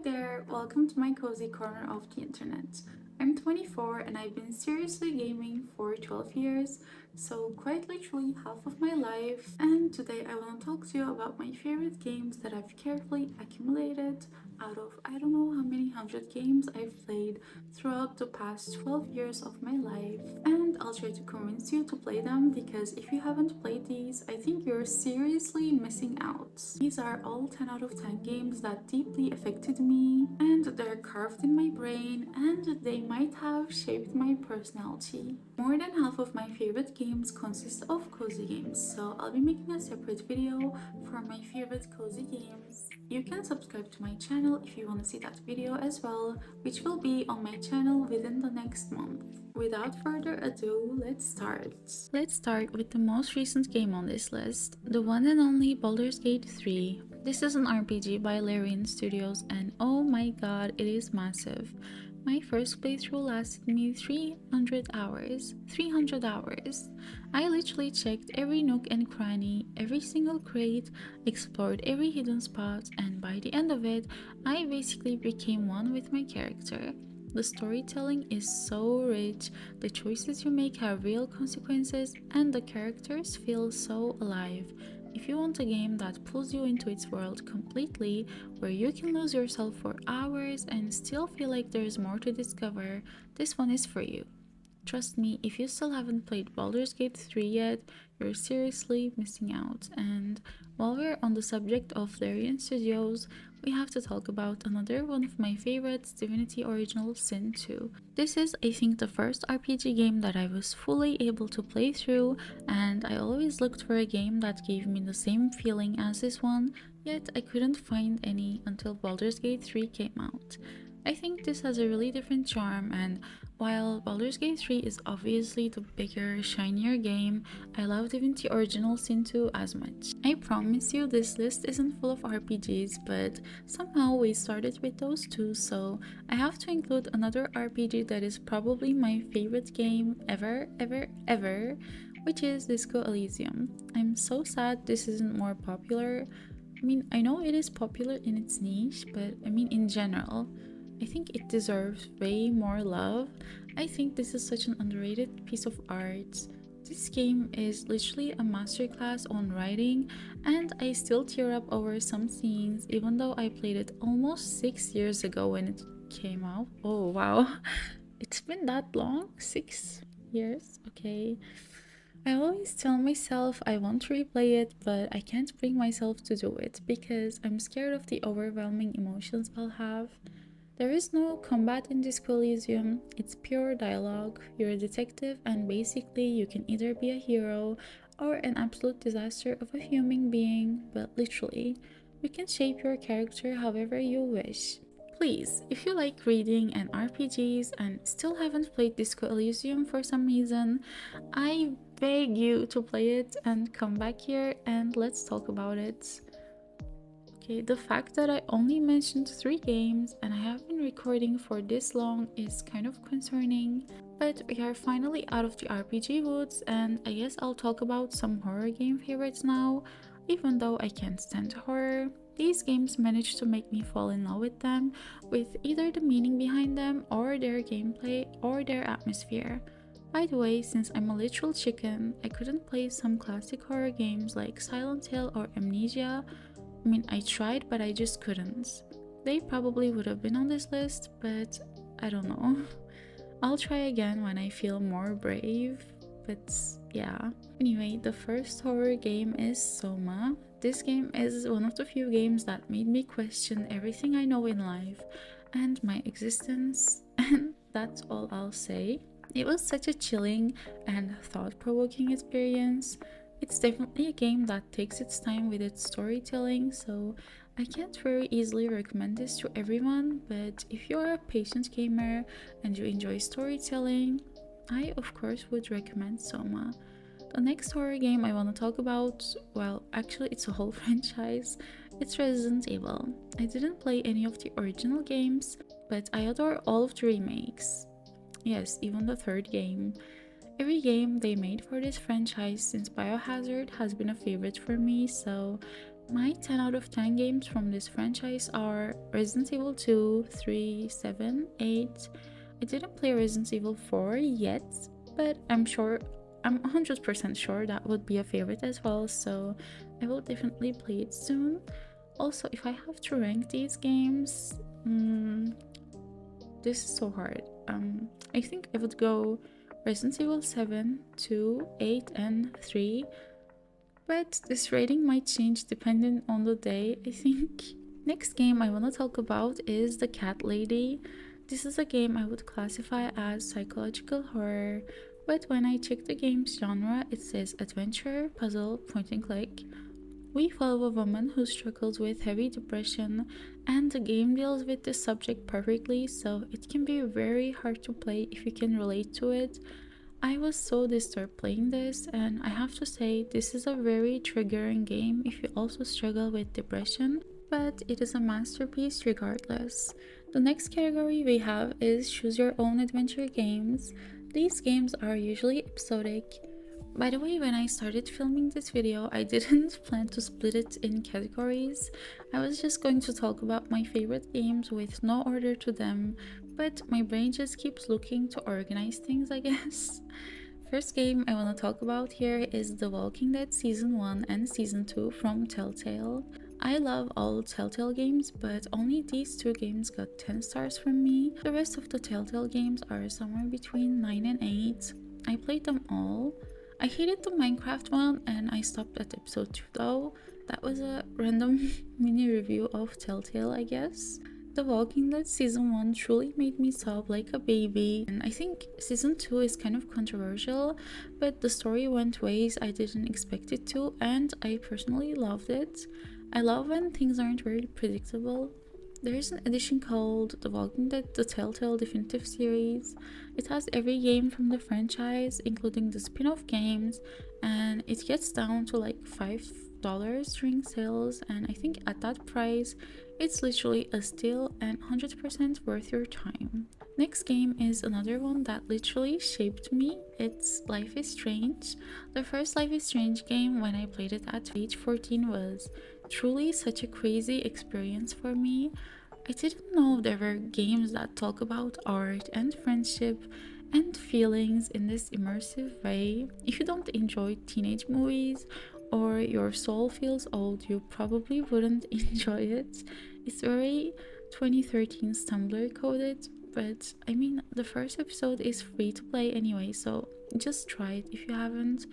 there, welcome to my cozy corner of the internet. I'm 24 and I've been seriously gaming for 12 years, so quite literally half of my life. And today I want to talk to you about my favorite games that I've carefully accumulated out of I don't know how many hundred games I've played throughout the past 12 years of my life. And I'll try to convince you to play them because if you haven't played these, I think you're seriously missing out. These are all 10 out of 10 games that deeply affected me, and they're carved in my brain, and they might have shaped my personality. More than half of my favorite games consist of cozy games, so I'll be making a separate video for my favorite cozy games. You can subscribe to my channel if you want to see that video as well, which will be on my channel within the next month. Without further ado, let's start. Let's start with the most recent game on this list, the one and only Baldur's Gate 3. This is an RPG by Larian Studios and oh my god, it is massive. My first playthrough lasted me 300 hours. 300 hours. I literally checked every nook and cranny, every single crate, explored every hidden spot, and by the end of it, I basically became one with my character. The storytelling is so rich, the choices you make have real consequences, and the characters feel so alive. If you want a game that pulls you into its world completely, where you can lose yourself for hours and still feel like there's more to discover, this one is for you. Trust me, if you still haven't played Baldur's Gate 3 yet, you're seriously missing out. And while we're on the subject of Larian Studios, we have to talk about another one of my favorites, Divinity Original Sin 2. This is, I think, the first RPG game that I was fully able to play through, and I always looked for a game that gave me the same feeling as this one, yet I couldn't find any until Baldur's Gate 3 came out. I think this has a really different charm, and while Baldur's Gate 3 is obviously the bigger, shinier game, I love Divinity Original Sin 2 as much. I promise you this list isn't full of RPGs, but somehow we started with those two, so I have to include another RPG that is probably my favorite game ever, which is Disco Elysium. I'm so sad this isn't more popular. I mean, I know it is popular in its niche, but I mean in general. I think it deserves way more love. I think this is such an underrated piece of art. This game is literally a masterclass on writing, and I still tear up over some scenes even though I played it almost 6 years ago when it came out. Oh wow, it's been that long? 6 years? Okay. I always tell myself I want to replay it, but I can't bring myself to do it because I'm scared of the overwhelming emotions I'll have. There is no combat in Disco Elysium, it's pure dialogue. You're a detective and basically you can either be a hero or an absolute disaster of a human being, but literally, you can shape your character however you wish. Please, if you like reading and RPGs and still haven't played Disco Elysium for some reason, I beg you to play it and come back here and let's talk about it. Okay, the fact that I only mentioned 3 games and I have been recording for this long is kind of concerning, but we are finally out of the RPG woods and I guess I'll talk about some horror game favorites now. Even though I can't stand horror, these games managed to make me fall in love with them, with either the meaning behind them or their gameplay or their atmosphere. By the way, since I'm a literal chicken, I couldn't play some classic horror games like Silent Hill or Amnesia. I mean, I tried, but I just couldn't. They probably would have been on this list, but I don't know. I'll try again when I feel more brave, but yeah. Anyway, the first horror game is Soma. This game is one of the few games that made me question everything I know in life and my existence, and that's all I'll say. It was such a chilling and thought-provoking experience. It's definitely a game that takes its time with its storytelling, so I can't very easily recommend this to everyone, but if you're a patient gamer and you enjoy storytelling, I of course would recommend Soma. The next horror game I want to talk about, well, actually it's a whole franchise, it's Resident Evil. I didn't play any of the original games, but I adore all of the remakes. Yes, even the third game. Every game they made for this franchise since Biohazard has been a favorite for me, so My 10 out of 10 games from this franchise are Resident Evil 2, 3, 7, 8. I didn't play Resident Evil 4 yet, but I'm 100% sure that would be a favorite as well, so I will definitely play it soon. Also, if I have to rank these games, this is so hard. I think I would go Resident Evil 7, 2, 8, and 3, but this rating might change depending on the day, I think. Next game I want to talk about is The Cat Lady. This is a game I would classify as psychological horror, but when I check the game's genre, it says adventure, puzzle, point and click. We follow a woman who struggles with heavy depression, and the game deals with this subject perfectly, so it can be very hard to play if you can relate to it. I was so disturbed playing this, and I have to say, this is a very triggering game if you also struggle with depression, but it is a masterpiece regardless. The next category we have is Choose Your Own Adventure games. These games are usually episodic. By the way, when I started filming this video, I didn't plan to split it in categories. I was just going to talk about my favorite games with no order to them, but my brain just keeps looking to organize things, I guess. First game I want to talk about here is The Walking Dead Season 1 and Season 2 from Telltale. I love all Telltale games, but only these two games got 10 stars from me. The rest of the Telltale games are somewhere between 9 and 8. I played them all. I hated the Minecraft one and I stopped at episode 2 though. That was a random mini review of Telltale, I guess. The Walking Dead Season 1 truly made me sob like a baby, and I think Season 2 is kind of controversial, but the story went ways I didn't expect it to, and I personally loved it. I love when things aren't very predictable. There is an edition called The Walking Dead The Telltale Definitive Series. It has every game from the franchise, including the spin-off games, and it gets down to like $5 during sales, and I think at that price it's literally a steal and 100% worth your time. Next game is another one that literally shaped me. It's Life is Strange. The first Life is Strange game when I played it at age 14 was truly such a crazy experience for me. I didn't know there were games that talk about art and friendship and feelings in this immersive way. If you don't enjoy teenage movies or your soul feels old, you probably wouldn't enjoy it. It's very 2013 Tumblr coded, but I mean, the first episode is free to play anyway, so just try it if you haven't,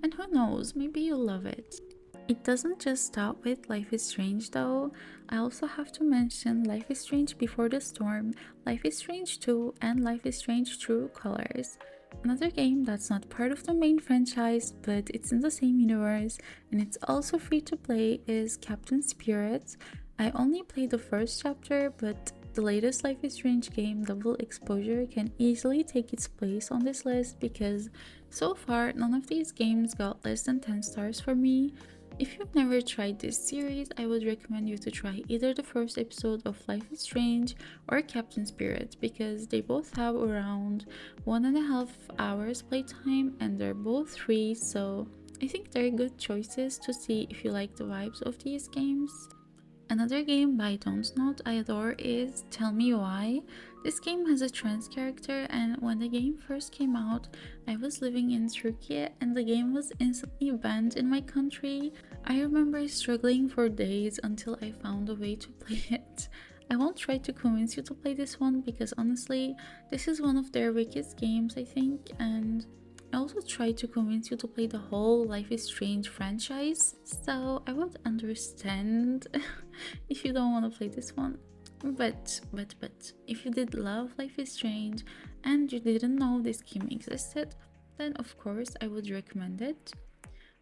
and who knows, maybe you'll love it. It doesn't just stop with Life is Strange though. I also have to mention Life is Strange Before the Storm, Life is Strange 2, and Life is Strange True Colors. Another game that's not part of the main franchise, but it's in the same universe, and it's also free to play, is Captain Spirit. I only played the first chapter, but the latest Life is Strange game, Double Exposure, can easily take its place on this list because so far none of these games got less than 10 stars for me. If you've never tried this series, I would recommend you to try either the first episode of Life is Strange or Captain Spirit because they both have around 1.5 hours playtime and they're both free, so I think they're good choices to see if you like the vibes of these games. Another game by Don't I adore is Tell Me Why. This game has a trans character, and when the game first came out, I was living in Turkey and the game was instantly banned in my country. I remember struggling for days until I found a way to play it. I won't try to convince you to play this one because honestly, this is one of their weakest games, I think, and I also tried to convince you to play the whole Life is Strange franchise, so I would understand if you don't want to play this one. But, if you did love Life is Strange and you didn't know this game existed, then of course I would recommend it.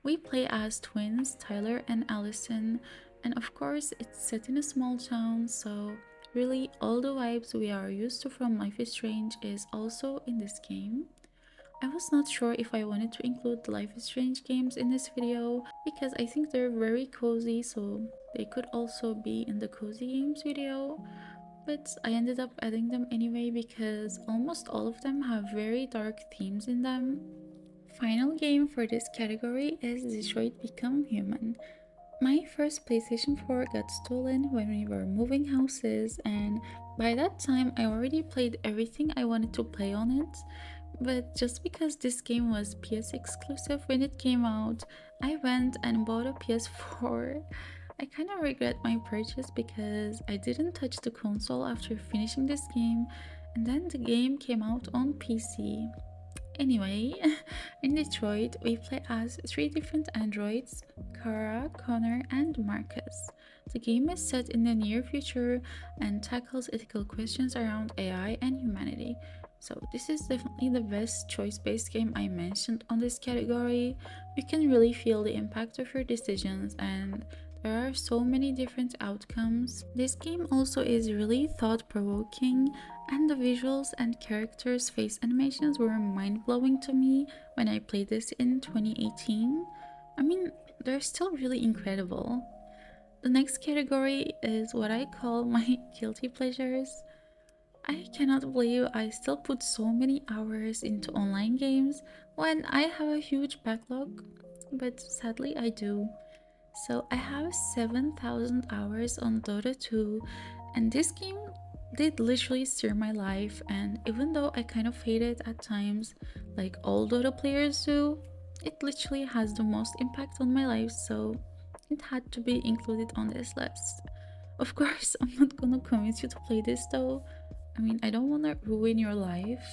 We play as twins, Tyler and Allison, and of course it's set in a small town, so really all the vibes we are used to from Life is Strange is also in this game. I was not sure if I wanted to include the Life is Strange games in this video because I think they're very cozy, so they could also be in the cozy games video, but I ended up adding them anyway because almost all of them have very dark themes in them. Final game for this category is Detroit Become Human. My first PlayStation 4 got stolen when we were moving houses, and by that time I already played everything I wanted to play on it. But just because this game was PS exclusive when it came out, I went and bought a PS4. I kind of regret my purchase because I didn't touch the console after finishing this game, and then the game came out on PC. Anyway, in Detroit, we play as three different androids: Kara, Connor, and Marcus. The game is set in the near future and tackles ethical questions around AI and humanity. So, this is definitely the best choice based game I mentioned on this category. You can really feel the impact of your decisions, and there are so many different outcomes. This game also is really thought provoking, and the visuals and characters' face animations were mind blowing to me when I played this in 2018. I mean, they're still really incredible. The next category is what I call my guilty pleasures. I cannot believe I still put so many hours into online games when I have a huge backlog, but sadly I do. So I have 7,000 hours on Dota 2, and this game did literally steer my life. And even though I kind of hate it at times, like all Dota players do, it literally has the most impact on my life, so it had to be included on this list. Of course, I'm not gonna convince you to play this though. I mean, I don't wanna ruin your life.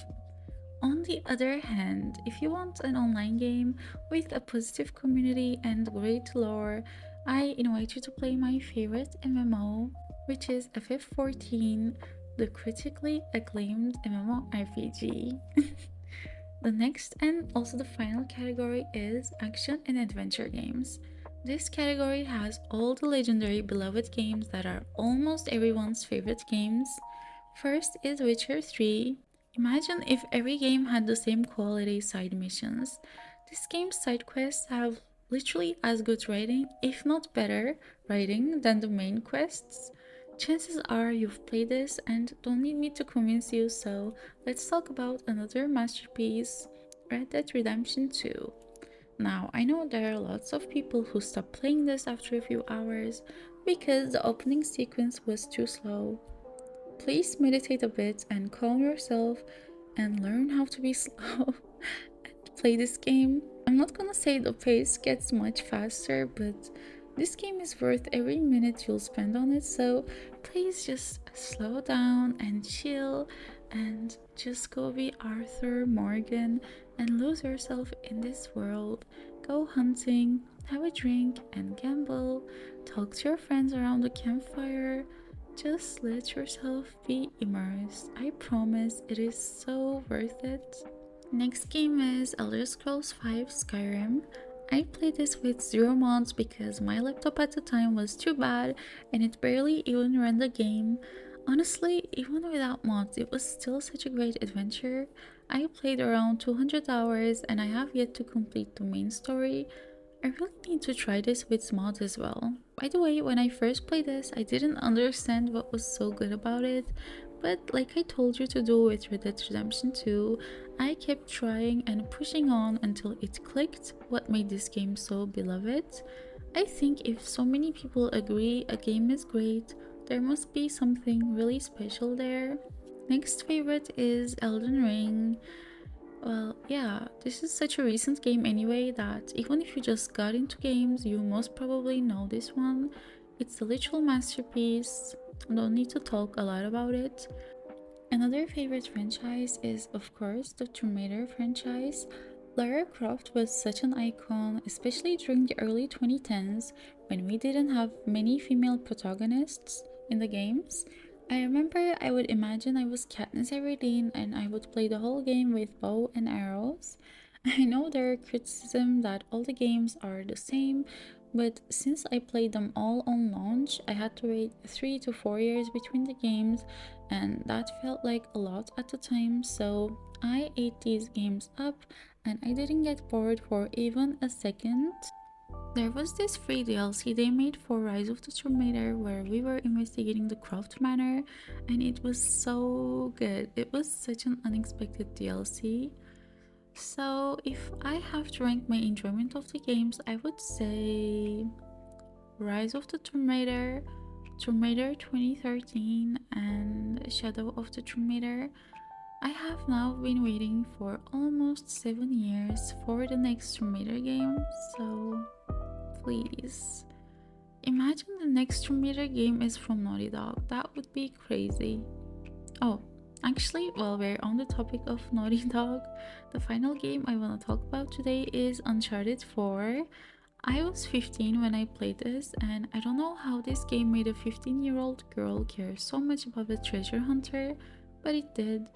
On the other hand, if you want an online game with a positive community and great lore, I invite you to play my favorite MMO, which is FF14, the critically acclaimed MMORPG. The next and also the final category is action and adventure games. This category has all the legendary beloved games that are almost everyone's favorite games. First is Witcher 3. Imagine if every game had the same quality side missions. This game's side quests have literally as good writing, if not better writing, than the main quests. Chances are you've played this and don't need me to convince you, so let's talk about another masterpiece, Red Dead Redemption 2. Now, I know there are lots of people who stop playing this after a few hours because the opening sequence was too slow. Please meditate a bit and calm yourself and learn how to be slow and play this game. I'm not gonna say the pace gets much faster, but this game is worth every minute you'll spend on it, so please just slow down and chill and just go be Arthur Morgan and lose yourself in this world. Go hunting, have a drink and gamble, talk to your friends around the campfire. Just let yourself be immersed. I promise it is so worth it. Next game is Elder Scrolls V Skyrim. I played this with zero mods because my laptop at the time was too bad and it barely even ran the game. Honestly, even without mods, it was still such a great adventure. I played around 200 hours and I have yet to complete the main story. I really need to try this with mods as well. By the way, when I first played this, I didn't understand what was so good about it, but like I told you to do with Red Dead Redemption 2, I kept trying and pushing on until it clicked what made this game so beloved. I think if so many people agree a game is great, there must be something really special there. Next favorite is Elden Ring. Well, yeah, this is such a recent game anyway that even if you just got into games, you most probably know this one. It's a literal masterpiece. Don't need to talk a lot about it. Another favorite franchise is, of course, the Tomb Raider franchise. Lara Croft was such an icon, especially during the early 2010s when we didn't have many female protagonists in the games. I remember I would imagine I was Katniss Everdeen and I would play the whole game with bow and arrows. I know there are criticism that all the games are the same, but since I played them all on launch, I had to wait 3 to 4 years between the games, and that felt like a lot at the time, so I ate these games up and I didn't get bored for even a second. There was this free DLC they made for Rise of the Tomb Raider where we were investigating the Croft Manor, and it was so good. It was such an unexpected DLC. So, if I have to rank my enjoyment of the games, I would say Rise of the Tomb Raider, Tomb Raider 2013, and Shadow of the Tomb Raider. I have now been waiting for almost 7 years for the next Tomb Raider game, so please. Imagine the next Tomb Raider game is from Naughty Dog. That would be crazy. Oh, actually, while we're on the topic of Naughty Dog, the final game I want to talk about today is Uncharted 4. I was 15 when I played this, and I don't know how this game made a 15-year-old girl care so much about a treasure hunter, but it did.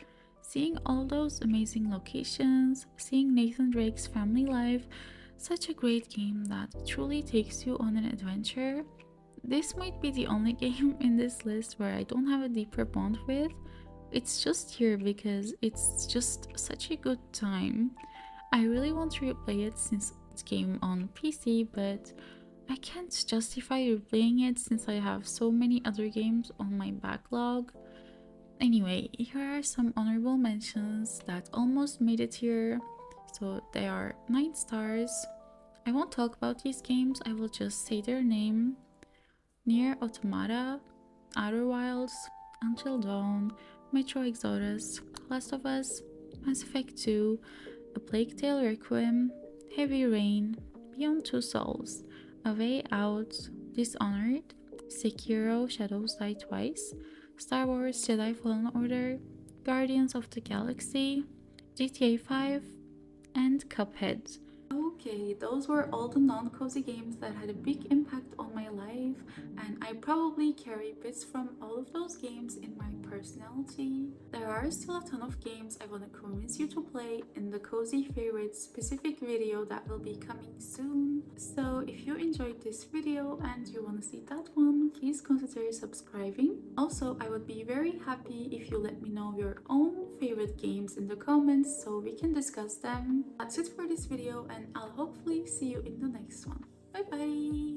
Seeing all those amazing locations, seeing Nathan Drake's family life, such a great game that truly takes you on an adventure. This might be the only game in this list where I don't have a deeper bond with. It's just here because it's just such a good time. I really want to replay it since it came on PC, but I can't justify replaying it since I have so many other games on my backlog. Anyway, here are some honorable mentions that almost made it here. So they are 9 stars. I won't talk about these games, I will just say their name. Nier Automata, Outer Wilds, Until Dawn, Metro Exodus, Last of Us, Mass Effect 2, A Plague Tale Requiem, Heavy Rain, Beyond Two Souls, A Way Out, Dishonored, Sekiro Shadows Die Twice, Star Wars Jedi Fallen Order, Guardians of the Galaxy, GTA 5, and Cuphead. Okay, those were all the non-cozy games that had a big impact on my life, and I probably carry bits from all of those games in my personality. There are still a ton of games I want to convince you to play in the Cozy Favorites specific video that will be coming soon. So if you enjoyed this video and you want to see that one, please consider subscribing. Also, I would be very happy if you let me know your own favorite games in the comments so we can discuss them. That's it for this video, and I'll hopefully see you in the next one. Bye bye!